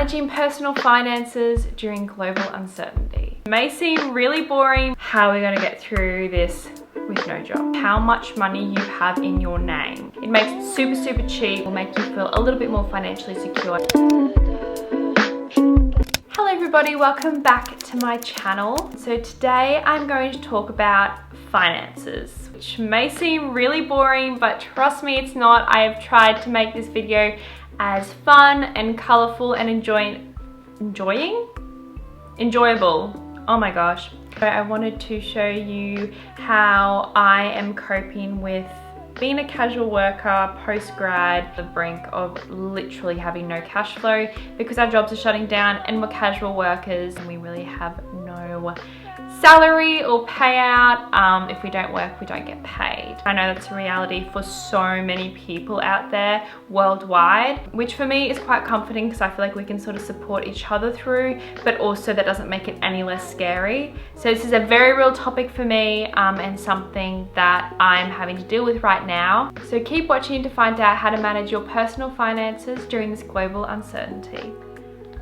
managing personal finances during global uncertainty. It may seem really boring. How are we going to get through this with no job? How much money you have in your name. It makes it super, super cheap. It will make you feel a little bit more financially secure. Hello everybody, welcome back to my channel. So today I'm going to talk about finances, which may seem really boring, but trust me, it's not. I have tried to make this video as fun and colorful and enjoyable. Oh my gosh. So I wanted to show you how I am coping with being a casual worker, post-grad, the brink of literally having no cash flow because our jobs are shutting down and we're casual workers and we really have no salary or payout. If we don't work, we don't get paid. I know that's a reality for so many people out there worldwide, which for me is quite comforting because I feel like we can sort of support each other through, but also that doesn't make it any less scary. So this is a very real topic for me and something that I'm having to deal with right now. So keep watching to find out how to manage your personal finances during this global uncertainty.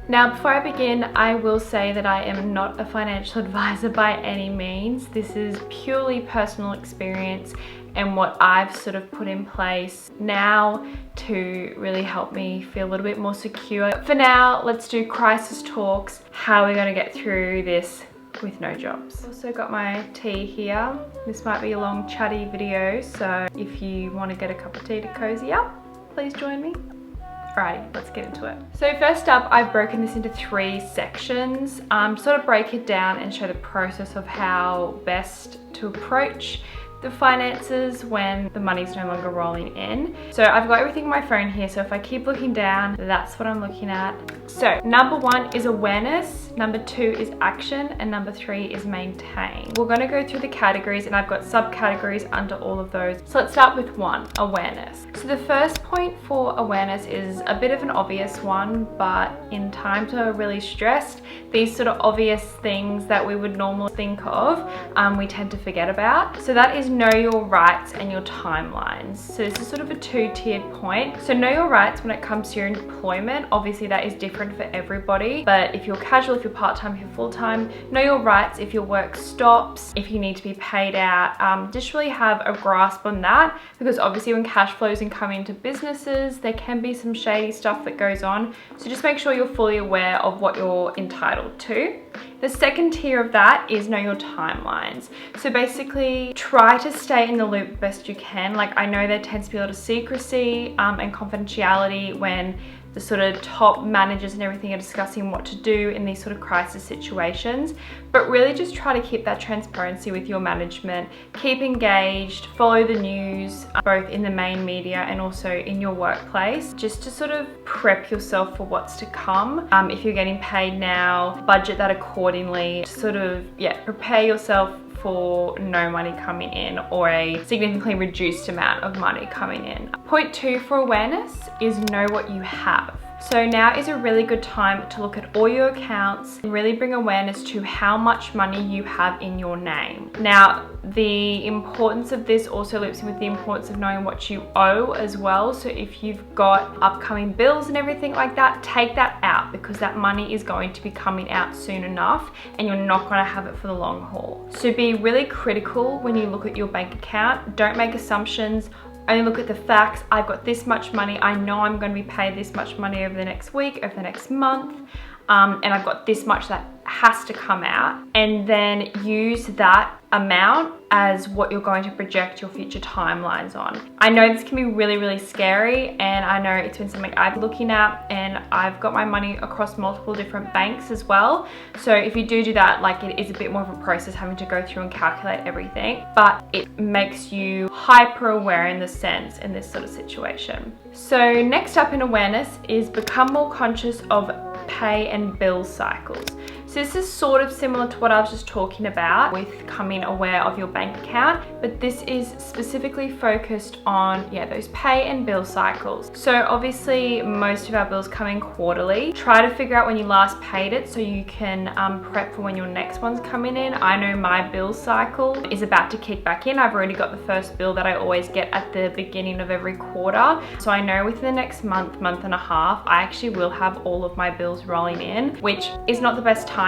Now, before I begin, I will say that I am not a financial advisor by any means. This is purely personal experience and what I've sort of put in place now to really help me feel a little bit more secure. For now, let's do crisis talks. How are we going to get through this with no jobs? Also got my tea here. This might be a long chatty video, so if you want to get a cup of tea to cozy up, please join me. Alrighty, let's get into it. So first up, I've broken this into 3 sections. Sort of break it down and show the process of how best to approach the finances when the money's no longer rolling in. So I've got everything on my phone here, so if I keep looking down, that's what I'm looking at. So number 1 is awareness, number 2 is action, and number 3 is maintain. We're gonna go through the categories and I've got subcategories under all of those. So let's start with 1, awareness. So the first point for awareness is a bit of an obvious one, but in times where we're really stressed, these sort of obvious things that we would normally think of, we tend to forget about. So that is know your rights and your timelines. So this is sort of a 2-tiered point. So know your rights when it comes to your employment. Obviously that is different for everybody, but if you're casual, if you're part-time, if you're full-time, know your rights if your work stops, if you need to be paid out. Just really have a grasp on that, because obviously when cash flows and come into businesses, there can be some shady stuff that goes on. So just make sure you're fully aware of what you're entitled to. The second tier of that is know your timelines. So basically try to stay in the loop best you can. Like, I know there tends to be a lot of secrecy and confidentiality when the sort of top managers and everything are discussing what to do in these sort of crisis situations, but really just try to keep that transparency with your management. Keep engaged, follow the news, both in the main media and also in your workplace, just to sort of prep yourself for what's to come. If you're getting paid now, budget that accordingly, sort of, prepare yourself for no money coming in or a significantly reduced amount of money coming in. Point 2 for awareness is know what you have. So now is a really good time to look at all your accounts and really bring awareness to how much money you have in your name. Now, the importance of this also loops in with the importance of knowing what you owe as well. So if you've got upcoming bills and everything like that, take that out, because that money is going to be coming out soon enough and you're not going to have it for the long haul. So be really critical when you look at your bank account. Don't make assumptions. Only look at the facts. I've got this much money. I know I'm going to be paid this much money over the next week, over the next month. And I've got this much that has to come out, and then use that amount as what you're going to project your future timelines on. I know this can be really, really scary, and I know it's been something I've been looking at, and I've got my money across multiple different banks as well. So if you do that, like, it is a bit more of a process having to go through and calculate everything, but it makes you hyper aware in this sense in this sort of situation. So next up in awareness is become more conscious of pay and bill cycles. So this is sort of similar to what I was just talking about with becoming aware of your bank account, but this is specifically focused on, yeah, those pay and bill cycles. So obviously most of our bills come in quarterly. Try to figure out when you last paid it so you can prep for when your next one's coming in. I know my bill cycle is about to kick back in. I've already got the first bill that I always get at the beginning of every quarter. So I know within the next month and a half, I actually will have all of my bills rolling in, which is not the best timing,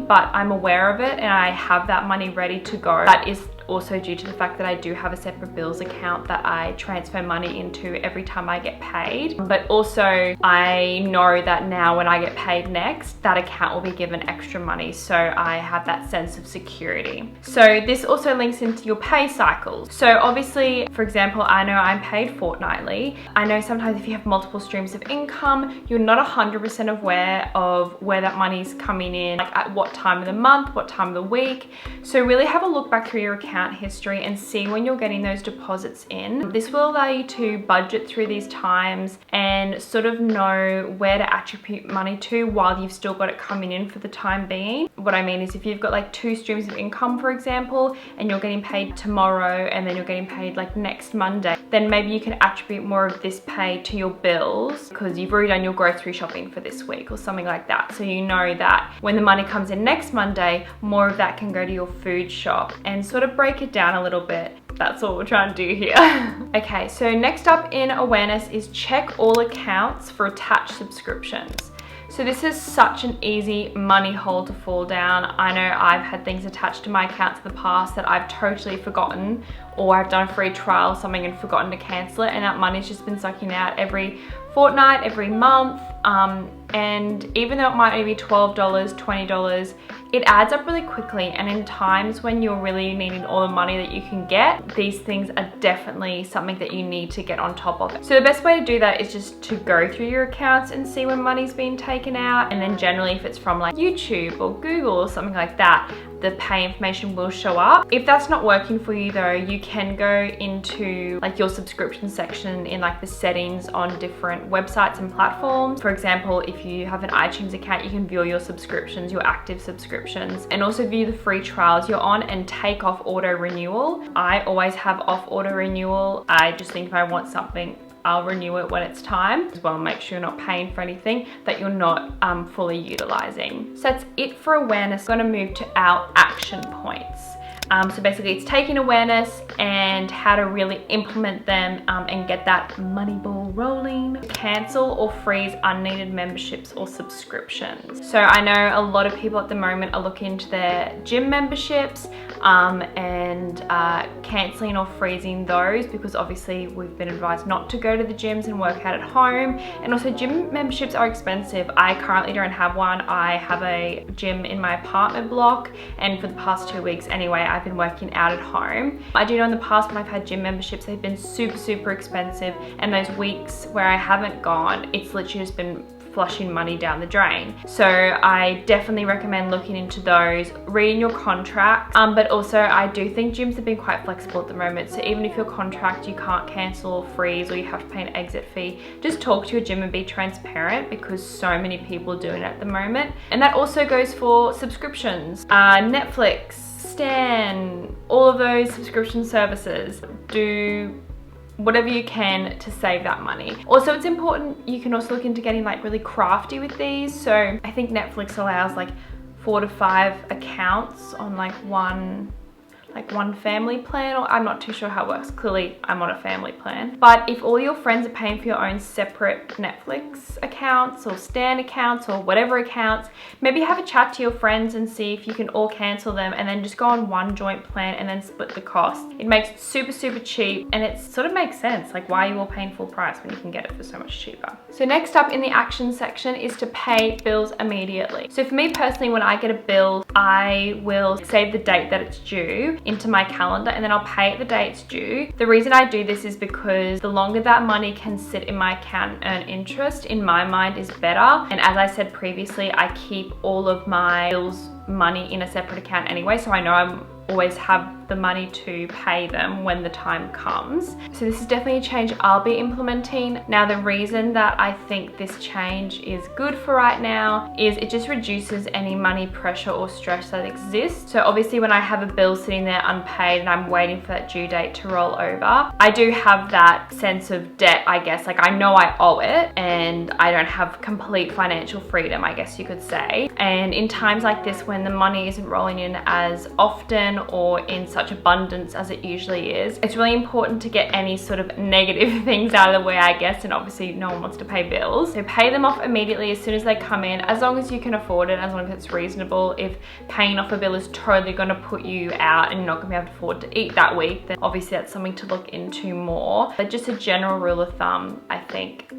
but I'm aware of it and I have that money ready to go. That is also due to the fact that I do have a separate bills account that I transfer money into every time I get paid. But also I know that now when I get paid next, that account will be given extra money, so I have that sense of security. So this also links into your pay cycles. So obviously, for example, I know I'm paid fortnightly. I know sometimes if you have multiple streams of income, you're not 100% aware of where that money's coming in, like at what time of the month, what time of the week. So really have a look back through your account history and see when you're getting those deposits in. This will allow you to budget through these times and sort of know where to attribute money to while you've still got it coming in for the time being. What I mean is if you've got like 2 streams of income, for example, and you're getting paid tomorrow and then you're getting paid like next Monday, then maybe you can attribute more of this pay to your bills because you've already done your grocery shopping for this week or something like that. So you know that when the money comes in next Monday, more of that can go to your food shop and sort of break it down a little bit. That's what we're trying to do here. Okay, so next up in awareness is check all accounts for attached subscriptions. So this is such an easy money hole to fall down. I know I've had things attached to my accounts in the past that I've totally forgotten, or I've done a free trial or something and forgotten to cancel it, and that money's just been sucking out every fortnight, every month. And even though it might only be $12, $20, it adds up really quickly, and in times when you're really needing all the money that you can get, these things are definitely something that you need to get on top of. So the best way to do that is just to go through your accounts and see when money's being taken out, and then generally if it's from like YouTube or Google or something like that, the pay information will show up. If that's not working for you though, you can go into like your subscription section in like the settings on different websites and platforms. For example, if you have an iTunes account, you can view your subscriptions, your active subscriptions, and also view the free trials you're on and take off auto renewal. I always have off auto renewal. I just think if I want something, I'll renew it when it's time. As well, make sure you're not paying for anything that you're not fully utilizing. So that's it for awareness. I'm gonna move to our action points. So basically it's taking awareness and how to really implement them and get that money ball rolling. Cancel or freeze unneeded memberships or subscriptions. So I know a lot of people at the moment are looking into their gym memberships and cancelling or freezing those, because obviously we've been advised not to go to the gyms and work out at home. And also gym memberships are expensive. I currently don't have one. I have a gym in my apartment block, and for the past 2 weeks anyway, I've been working out at home. I do know in the past when I've had gym memberships, they've been super expensive, and those weeks where I haven't gone, it's literally just been flushing money down the drain. So I definitely recommend looking into those, reading your contract, but also I do think gyms have been quite flexible at the moment. So even if your contract you can't cancel or freeze, or you have to pay an exit fee, just talk to your gym and be transparent, because so many people are doing it at the moment. And that also goes for subscriptions. Netflix, Stan, all of those subscription services. Do whatever you can to save that money. Also, it's important, you can also look into getting like really crafty with these. So I think Netflix allows like 4 to 5 accounts on like one family plan, or I'm not too sure how it works. Clearly I'm on a family plan. But if all your friends are paying for your own separate Netflix accounts or Stan accounts or whatever accounts, maybe have a chat to your friends and see if you can all cancel them and then just go on one joint plan and then split the cost. It makes it super cheap, and it sort of makes sense. Like, why are you all paying full price when you can get it for so much cheaper? So next up in the action section is to pay bills immediately. So for me personally, when I get a bill, I will save the date that it's due into my calendar, and then I'll pay it the day it's due. The reason I do this is because the longer that money can sit in my account and earn interest, in my mind, is better. And as I said previously, I keep all of my bills money in a separate account anyway, so I know I'm always have the money to pay them when the time comes. So this is definitely a change I'll be implementing. Now the reason that I think this change is good for right now is it just reduces any money pressure or stress that exists. So obviously when I have a bill sitting there unpaid and I'm waiting for that due date to roll over, I do have that sense of debt, I guess. Like I know I owe it and I don't have complete financial freedom, I guess you could say. And in times like this when the money isn't rolling in as often or in such abundance as it usually is, it's really important to get any sort of negative things out of the way, I guess, and obviously no one wants to pay bills. So pay them off immediately as soon as they come in, as long as you can afford it, as long as it's reasonable. If paying off a bill is totally going to put you out and you're not going to be able to afford to eat that week, then obviously that's something to look into more. But just a general rule of thumb, I think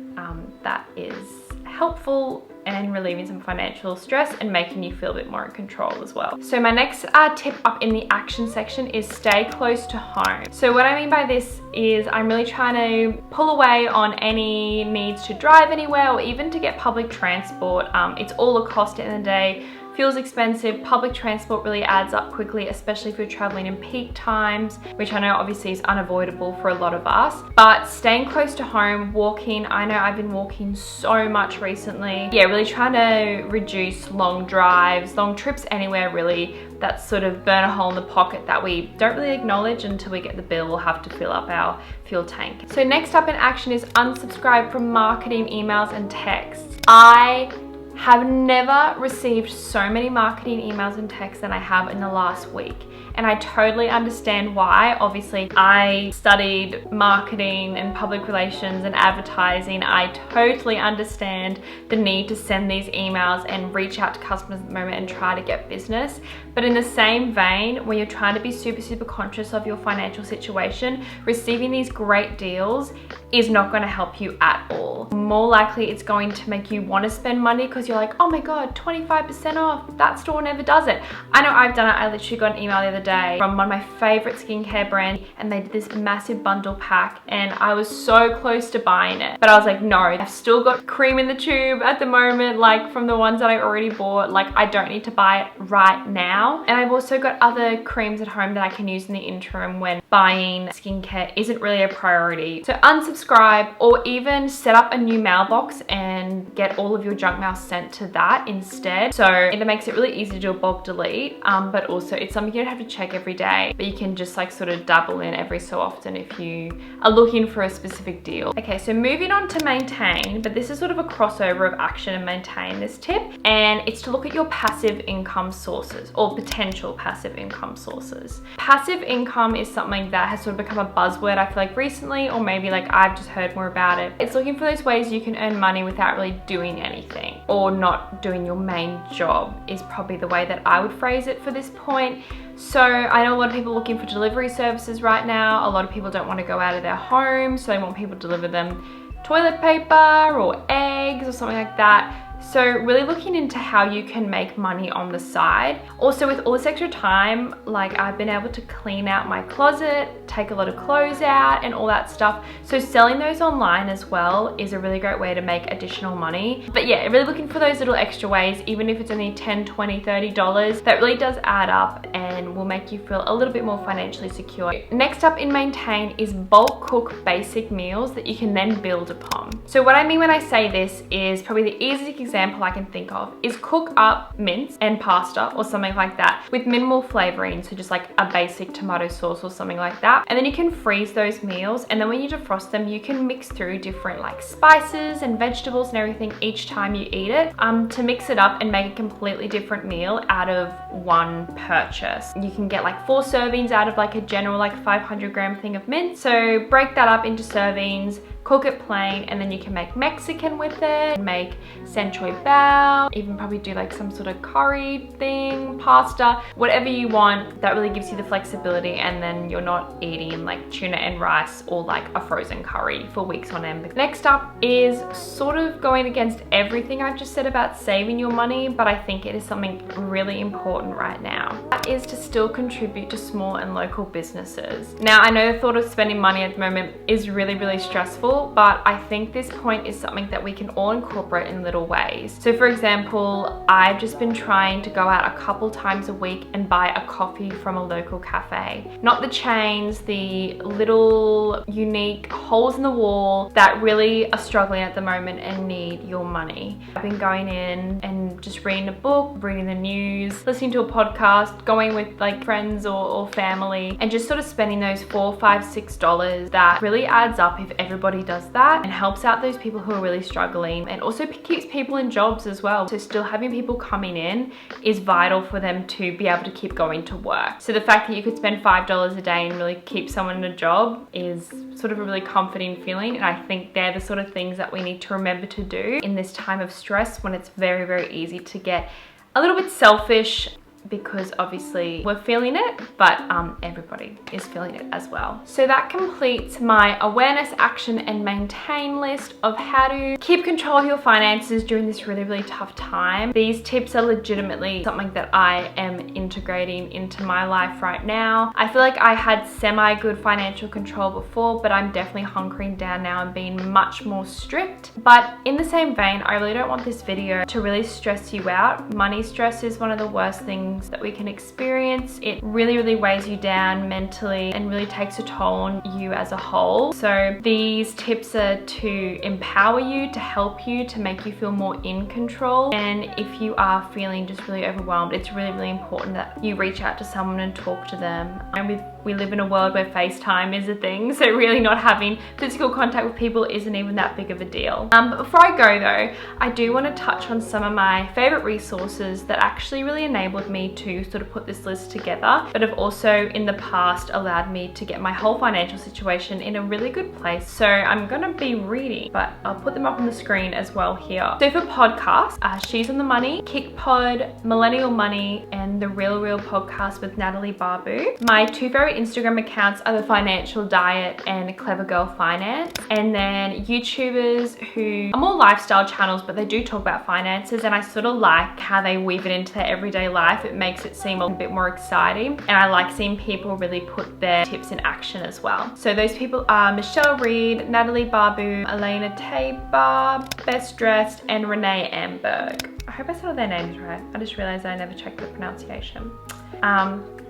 that is helpful and relieving some financial stress and making you feel a bit more in control as well. So my next tip up in the action section is stay close to home. So what I mean by this is I'm really trying to pull away on any needs to drive anywhere or even to get public transport. It's all a cost at the end of the day. Fuel's expensive, public transport really adds up quickly, especially if you're traveling in peak times, which I know obviously is unavoidable for a lot of us. But staying close to home, walking, I know I've been walking so much recently. Yeah, really trying to reduce long drives, long trips anywhere really, that sort of burn a hole in the pocket that we don't really acknowledge until we get the bill or have to fill up our fuel tank. So next up in action is unsubscribe from marketing emails and texts. I have never received so many marketing emails and texts than I have in the last week. And I totally understand why. Obviously, I studied marketing and public relations and advertising. I totally understand the need to send these emails and reach out to customers at the moment and try to get business. But in the same vein, when you're trying to be super conscious of your financial situation, receiving these great deals is not going to help you at all. More likely, it's going to make you want to spend money because you're like, oh my God, 25% off. That store never does it. I know I've done it. I literally got an email the other day from one of my favorite skincare brands and they did this massive bundle pack and I was so close to buying it. But I was like, no, I've still got cream in the tube at the moment, like from the ones that I already bought. Like I don't need to buy it right now. And I've also got other creams at home that I can use in the interim when buying skincare isn't really a priority. So unsubscribe or even set up a new mailbox and get all of your junk mail sent to that instead. So it makes it really easy to do a bulk delete, but also it's something you don't have to check every day, but you can just like sort of dabble in every so often if you are looking for a specific deal. Okay, so moving on to maintain, but this is sort of a crossover of action and maintain this tip, and it's to look at your passive income sources or potential passive income sources. Passive income is something that has sort of become a buzzword I feel like recently, or maybe like I've just heard more about it. It's looking for those ways you can earn money without really doing anything or not doing your main job is probably the way that I would phrase it for this point. So I know a lot of people are looking for delivery services right now. A lot of people don't want to go out of their home, so they want people to deliver them toilet paper or eggs or something like that. So really looking into how you can make money on the side. Also with all this extra time, like I've been able to clean out my closet, take a lot of clothes out and all that stuff. So selling those online as well is a really great way to make additional money. But yeah, really looking for those little extra ways, even if it's only $10, $20, $30, that really does add up and will make you feel a little bit more financially secure. Next up in maintain is bulk cook basic meals that you can then build upon. So what I mean when I say this is probably the easiest example I can think of is cook up mince and pasta or something like that with minimal flavoring, so just like a basic tomato sauce or something like that, and then you can freeze those meals, and then when you defrost them you can mix through different like spices and vegetables and everything each time you eat it to mix it up and make a completely different meal out of one purchase. You can get like 4 servings out of like a general like 500-gram thing of mince, so break that up into servings, cook it plain, and then you can make Mexican with it, make sanchoy bao, even probably do like some sort of curry thing, pasta, whatever you want. That really gives you the flexibility, and then you're not eating like tuna and rice or like a frozen curry for weeks on end. Next up is sort of going against everything I've just said about saving your money, but I think it is something really important right now. That is to still contribute to small and local businesses. Now I know the thought of spending money at the moment is really stressful, frugal, but I think this point is something that we can all incorporate in little ways. So for example, I've just been trying to go out a couple times a week and buy a coffee from a local cafe. Not the chains, the little unique holes in the wall that really are struggling at the moment and need your money. I've been going in and just reading a book, reading the news, listening to a podcast, going with like friends or family, and just sort of spending those $4, $5, $6 that really adds up if everybody does that, and helps out those people who are really struggling, and also keeps people in jobs as well. So still having people coming in is vital for them to be able to keep going to work. So the fact that you could spend $5 a day and really keep someone in a job is sort of a really comforting feeling, and I think they're the sort of things that we need to remember to do in this time of stress when it's very, very easy to get a little bit selfish, because obviously we're feeling it, but everybody is feeling it as well. So that completes my awareness, action, and maintain list of how to keep control of your finances during this really, really tough time. These tips are legitimately something that I am integrating into my life right now. I feel like I had semi-good financial control before, but I'm definitely hunkering down now and being much more strict. But in the same vein, I really don't want this video to really stress you out. Money stress is one of the worst things that we can experience. It really, really weighs you down mentally and really takes a toll on you as a whole. So these tips are to empower you, to help you, to make you feel more in control. And if you are feeling just really overwhelmed, it's really, really important that you reach out to someone and talk to them. And we live in a world where FaceTime is a thing, so really not having physical contact with people isn't even that big of a deal. But before I go though, I do want to touch on some of my favorite resources that actually really enabled me to sort of put this list together, but have also in the past allowed me to get my whole financial situation in a really good place. So I'm gonna be reading, but I'll put them up on the screen as well here. So for podcasts, She's on the Money, Kick Pod, Millennial Money, and the Real podcast with Natalie Barbu. My two favorite Instagram accounts are The Financial Diet and Clever Girl Finance. And then YouTubers who are more lifestyle channels, but they do talk about finances, and I sort of like how they weave it into their everyday life. It makes it seem a bit more exciting, and I like seeing people really put their tips in action as well. So those people are Michelle Reed, Natalie Barbu, Elena Taber, Best Dressed, and Renee Amberg. I hope I said all their names right. I just realized I never checked the pronunciation.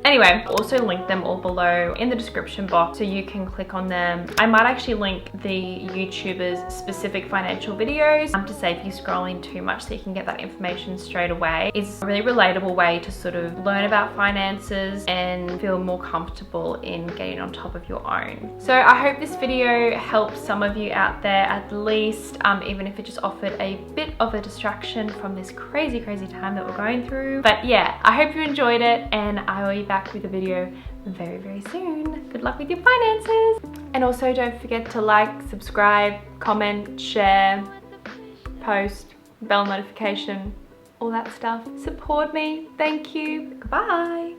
Anyway, I'll also link them all below in the description box so you can click on them. I might actually link the YouTubers' specific financial videos to save you scrolling too much, so you can get that information straight away. It's a really relatable way to sort of learn about finances and feel more comfortable in getting on top of your own. So I hope this video helps some of you out there at least, even if it just offered a bit of a distraction from this crazy, crazy time that we're going through. But yeah, I hope you enjoyed it, and I will be back with a video very, very soon. Good luck with your finances. And also don't forget to like, subscribe, comment, share, post, bell notification, all that stuff. Support me. Thank you. Goodbye.